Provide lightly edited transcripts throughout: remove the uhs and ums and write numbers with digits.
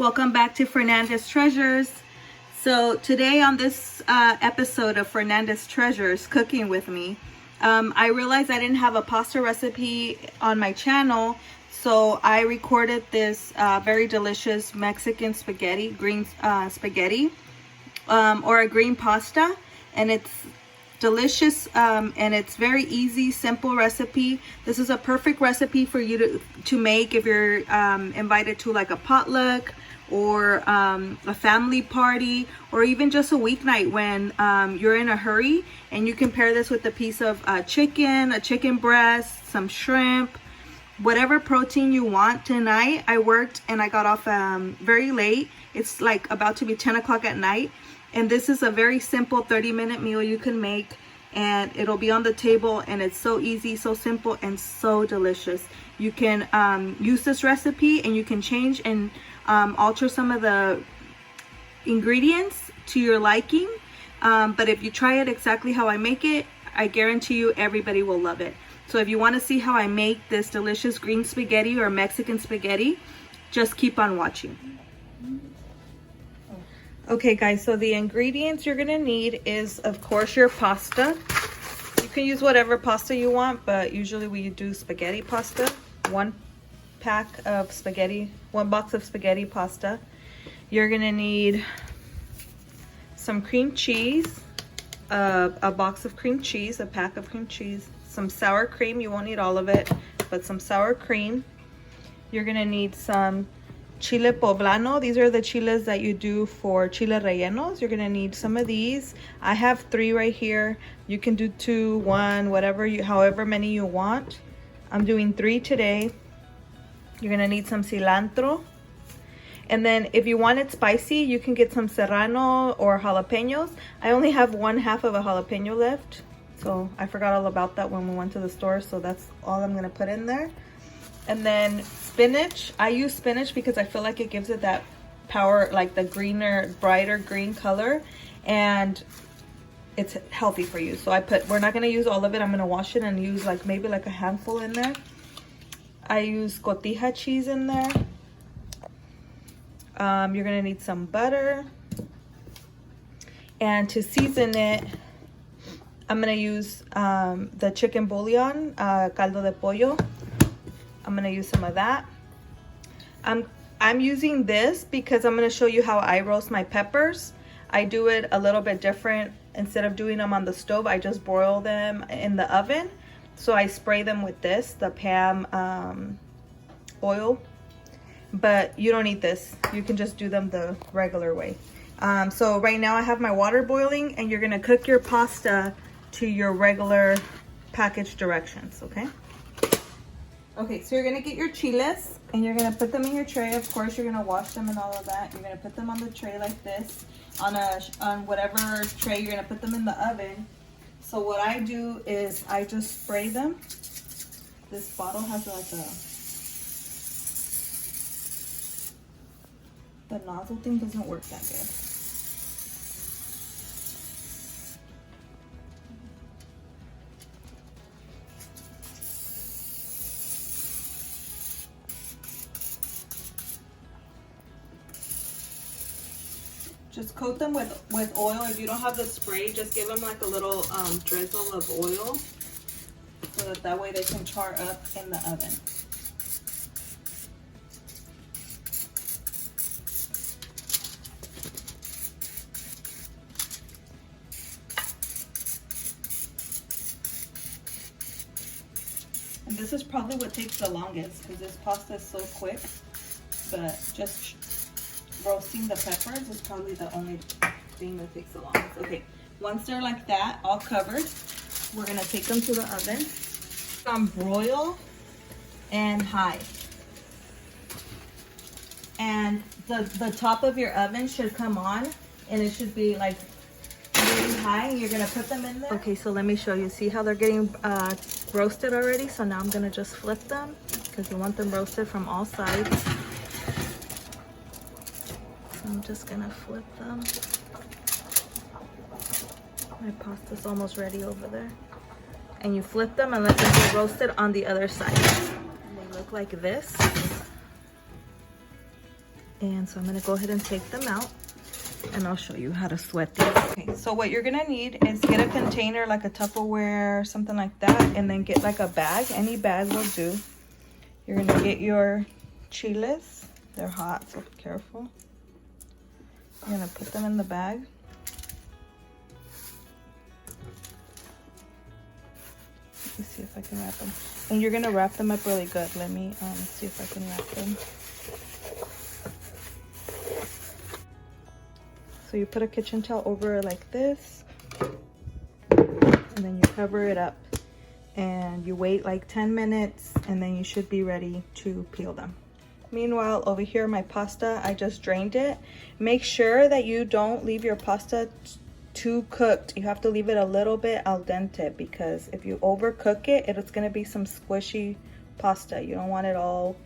Welcome back to Fernandez Treasures. So today on this episode of Fernandez Treasures, Cooking with Me, I realized I didn't have a pasta recipe on my channel, so I recorded this very delicious Mexican spaghetti, green spaghetti, or a green pasta, and it's delicious and it's very easy, simple recipe. This is a perfect recipe for you to make if you're invited to like a potluck or a family party, or even just a weeknight when you're in a hurry, and you can pair this with a piece of chicken, a chicken breast, some shrimp, whatever protein you want. Tonight I worked and I got off very late. It's like about to be 10 o'clock at night, and this is a very simple 30-minute meal you can make, and it'll be on the table, and it's so easy, so simple, and so delicious. You can use this recipe and you can change and alter some of the ingredients to your liking, but if you try it exactly how I make it, I guarantee you everybody will love it. So if you want to see how I make this delicious green spaghetti or Mexican spaghetti, just keep on watching. Okay guys, so the ingredients you're gonna need is, of course, your pasta. You can use whatever pasta you want, but usually we do spaghetti pasta. One box of spaghetti pasta. You're gonna need some cream cheese, a box of cream cheese, a pack of cream cheese, some sour cream. You won't need all of it, but some sour cream. You're gonna need some chile poblano. These are the chiles that you do for chile rellenos. You're gonna need some of these. I have 3 right here. You can do 2, 1, however many you want. I'm doing 3 today. You're gonna need some cilantro. And then if you want it spicy, you can get some serrano or jalapeños. I only have 1/2 of a jalapeno left, so I forgot all about that when we went to the store, so that's all I'm gonna put in there. And then spinach. I use spinach because I feel like it gives it that power, like the greener, brighter green color, and it's healthy for you. So we're not gonna use all of it. I'm gonna wash it and use maybe a handful in there. I use Cotija cheese in there. You're gonna need some butter, and to season it, I'm gonna use the chicken bouillon, caldo de pollo. I'm gonna use some of that. I'm using this because I'm gonna show you how I roast my peppers. I do it a little bit different. Instead of doing them on the stove, I just broil them in the oven. So I spray them with this, the Pam oil. But you don't need this. You can just do them the regular way. So right now I have my water boiling, and you're gonna cook your pasta to your regular package directions, okay? Okay, so you're gonna get your chiles and you're gonna put them in your tray. Of course, you're gonna wash them and all of that. You're gonna put them on the tray like this, on whatever tray. You're gonna put them in the oven. So what I do is I just spray them. This bottle has the nozzle thing doesn't work that good. Just coat them with oil. If you don't have the spray, just give them a little drizzle of oil, so that way they can char up in the oven. And this is probably what takes the longest, because this pasta is so quick, but just roasting the peppers is probably the only thing that takes the longest. Okay, once they're like that, all covered, we're gonna take them to the oven. Broil and high. And the top of your oven should come on, and it should be really high, and you're gonna put them in there. Okay, so let me show you. See how they're getting roasted already? So now I'm gonna just flip them, because you want them roasted from all sides. I'm just gonna flip them. My pasta's almost ready over there. And you flip them and let them get roasted on the other side. And they look like this. And so I'm gonna go ahead and take them out and I'll show you how to sweat these. Okay, so what you're gonna need is get a container like a Tupperware, something like that, and then get like a bag. Any bag will do. You're gonna get your chiles. They're hot, so be careful. You're gonna put them in the bag. Let me see if I can wrap them. And you're gonna wrap them up really good. Let me see if I can wrap them. So you put a kitchen towel over it like this, and then you cover it up, and you wait like 10 minutes, and then you should be ready to peel them. Meanwhile, over here, my pasta, I just drained it. Make sure that you don't leave your pasta too cooked. You have to leave it a little bit al dente, because if you overcook it, it's gonna be some squishy pasta. You don't want it all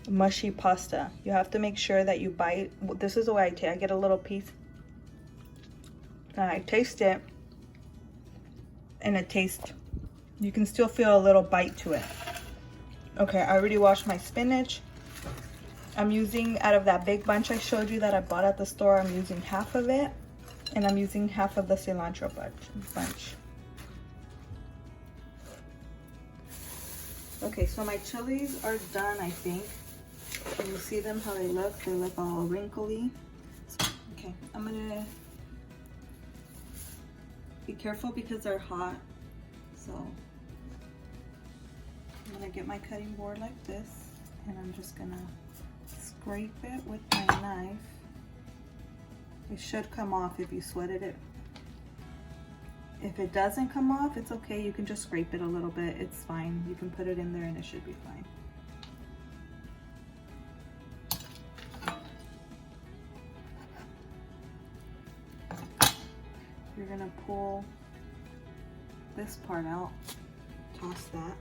mushy pasta. You have to make sure that you bite. This is the way I take. I get a little piece and I taste it, and it tastes, you can still feel a little bite to it. Okay, I already washed my spinach. I'm using, out of that big bunch I showed you that I bought at the store, I'm using half of it, and I'm using half of the cilantro bunch. Okay, so my chilies are done, I think. Can you see them, how they look? They look all wrinkly. Okay, I'm gonna be careful because they're hot. So I'm gonna get my cutting board like this, and I'm just gonna scrape it with my knife. It should come off if you sweated it. If it doesn't come off, it's okay. You can just scrape it a little bit. It's fine. You can put it in there and it should be fine. You're gonna pull this part out, toss that.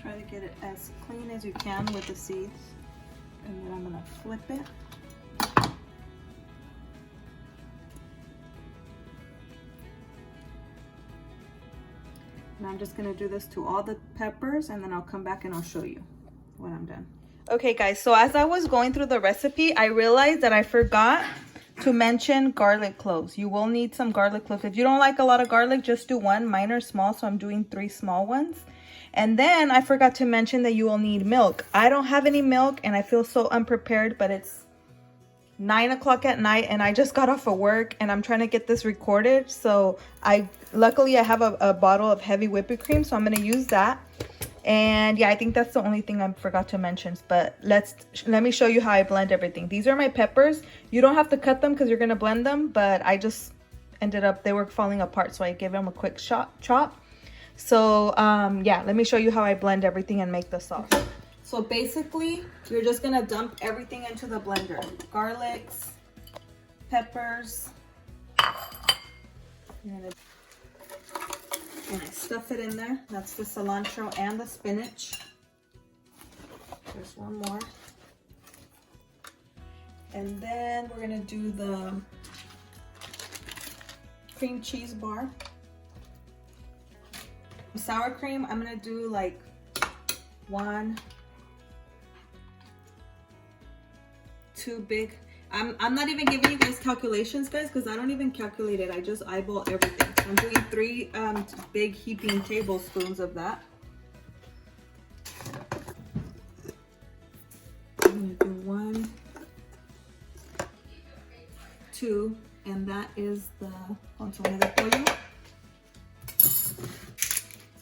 Try to get it as clean as you can with the seeds, and then I'm gonna flip it. And I'm just gonna do this to all the peppers, and then I'll come back and I'll show you when I'm done. Okay guys, so as I was going through the recipe, I realized that I forgot to mention garlic cloves. You will need some garlic cloves. If you don't like a lot of garlic, just do one. Mine are small, so I'm doing 3 small ones. And then I forgot to mention that you will need milk. I don't have any milk and I feel so unprepared, but it's 9 o'clock at night and I just got off of work and I'm trying to get this recorded. So luckily I have a bottle of heavy whipping cream, so I'm gonna use that. And yeah, I think that's the only thing I forgot to mention. But let me show you how I blend everything. These are my peppers. You don't have to cut them because you're gonna blend them, but I just ended up, they were falling apart, so I gave them a quick chop. So yeah, let me show you how I blend everything and make the sauce. So basically, you're just gonna dump everything into the blender. Garlics, peppers. And I stuff it in there. That's the cilantro and the spinach. There's one more. And then we're gonna do the cream cheese bar. Sour cream, I'm gonna do like 1, 2 big. I'm not even giving you guys calculations, guys, because I don't even calculate it. I just eyeball everything. So I'm doing 3 big heaping tablespoons of that. I'm gonna do 1, 2, and that is the consomé de pollo.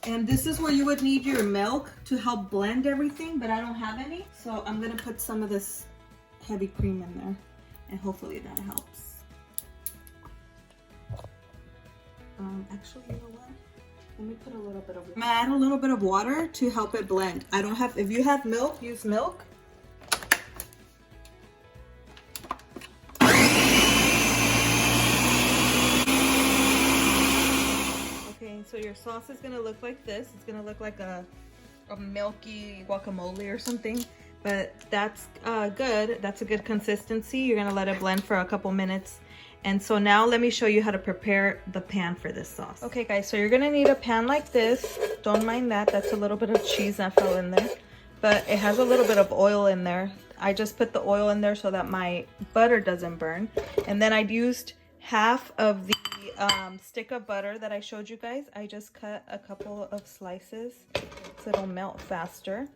And this is where you would need your milk to help blend everything, but I don't have any. So I'm gonna put some of this heavy cream in there, and hopefully that helps. Actually, you know what? Let me put a little bit of, I'm gonna add a little bit of water to help it blend. I don't have, if you have milk, use milk. Okay, so your sauce is gonna look like this. It's gonna look like a a milky guacamole or something. But that's good. That's a good consistency. You're gonna let it blend for a couple minutes. And so now let me show you how to prepare the pan for this sauce. Okay guys, so you're gonna need a pan like this. Don't mind that, that's a little bit of cheese that fell in there. But it has a little bit of oil in there. I just put the oil in there so that my butter doesn't burn. And then I'd used half of the stick of butter that I showed you guys. I just cut a couple of slices so it'll melt faster.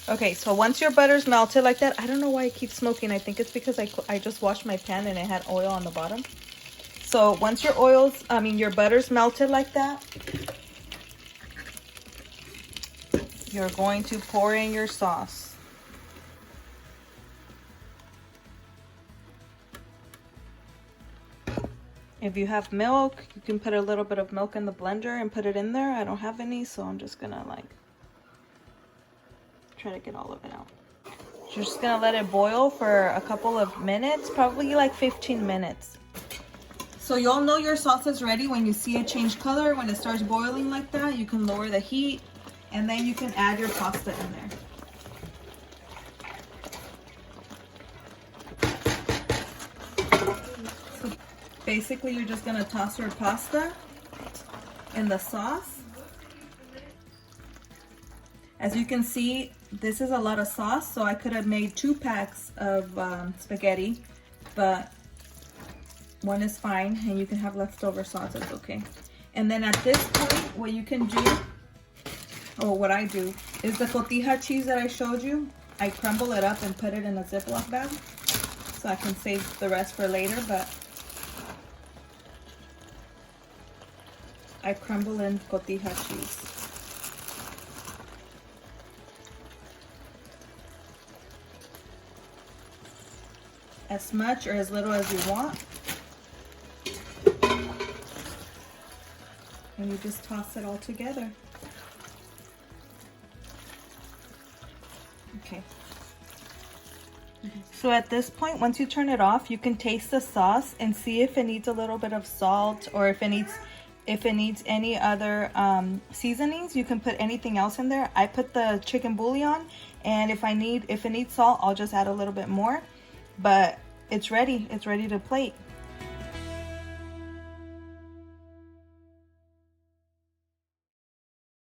Okay, so once your butter's melted like that, I don't know why it keeps smoking. I think it's because I just washed my pan and it had oil on the bottom. So once your butter's melted like that, you're going to pour in your sauce. If you have milk, you can put a little bit of milk in the blender and put it in there. I don't have any, so I'm just gonna try to get all of it out. You're just gonna let it boil for a couple of minutes, probably like 15 minutes. So you'll know your sauce is ready when you see it change color. When it starts boiling like that, you can lower the heat and then you can add your pasta in there. So basically you're just gonna toss your pasta in the sauce. As you can see, this is a lot of sauce, so I could have made 2 packs of spaghetti, but one is fine, and you can have leftover sauce, it's okay. And then at this point, what you can do, or what I do, is the Cotija cheese that I showed you, I crumble it up and put it in a Ziploc bag, so I can save the rest for later, but I crumble in Cotija cheese. As much or as little as you want. And you just toss it all together. Okay. So at this point, once you turn it off, you can taste the sauce and see if it needs a little bit of salt, or if it needs any other seasonings. You can put anything else in there. I put the chicken bouillon, and if it needs salt, I'll just add a little bit more. But it's ready to plate.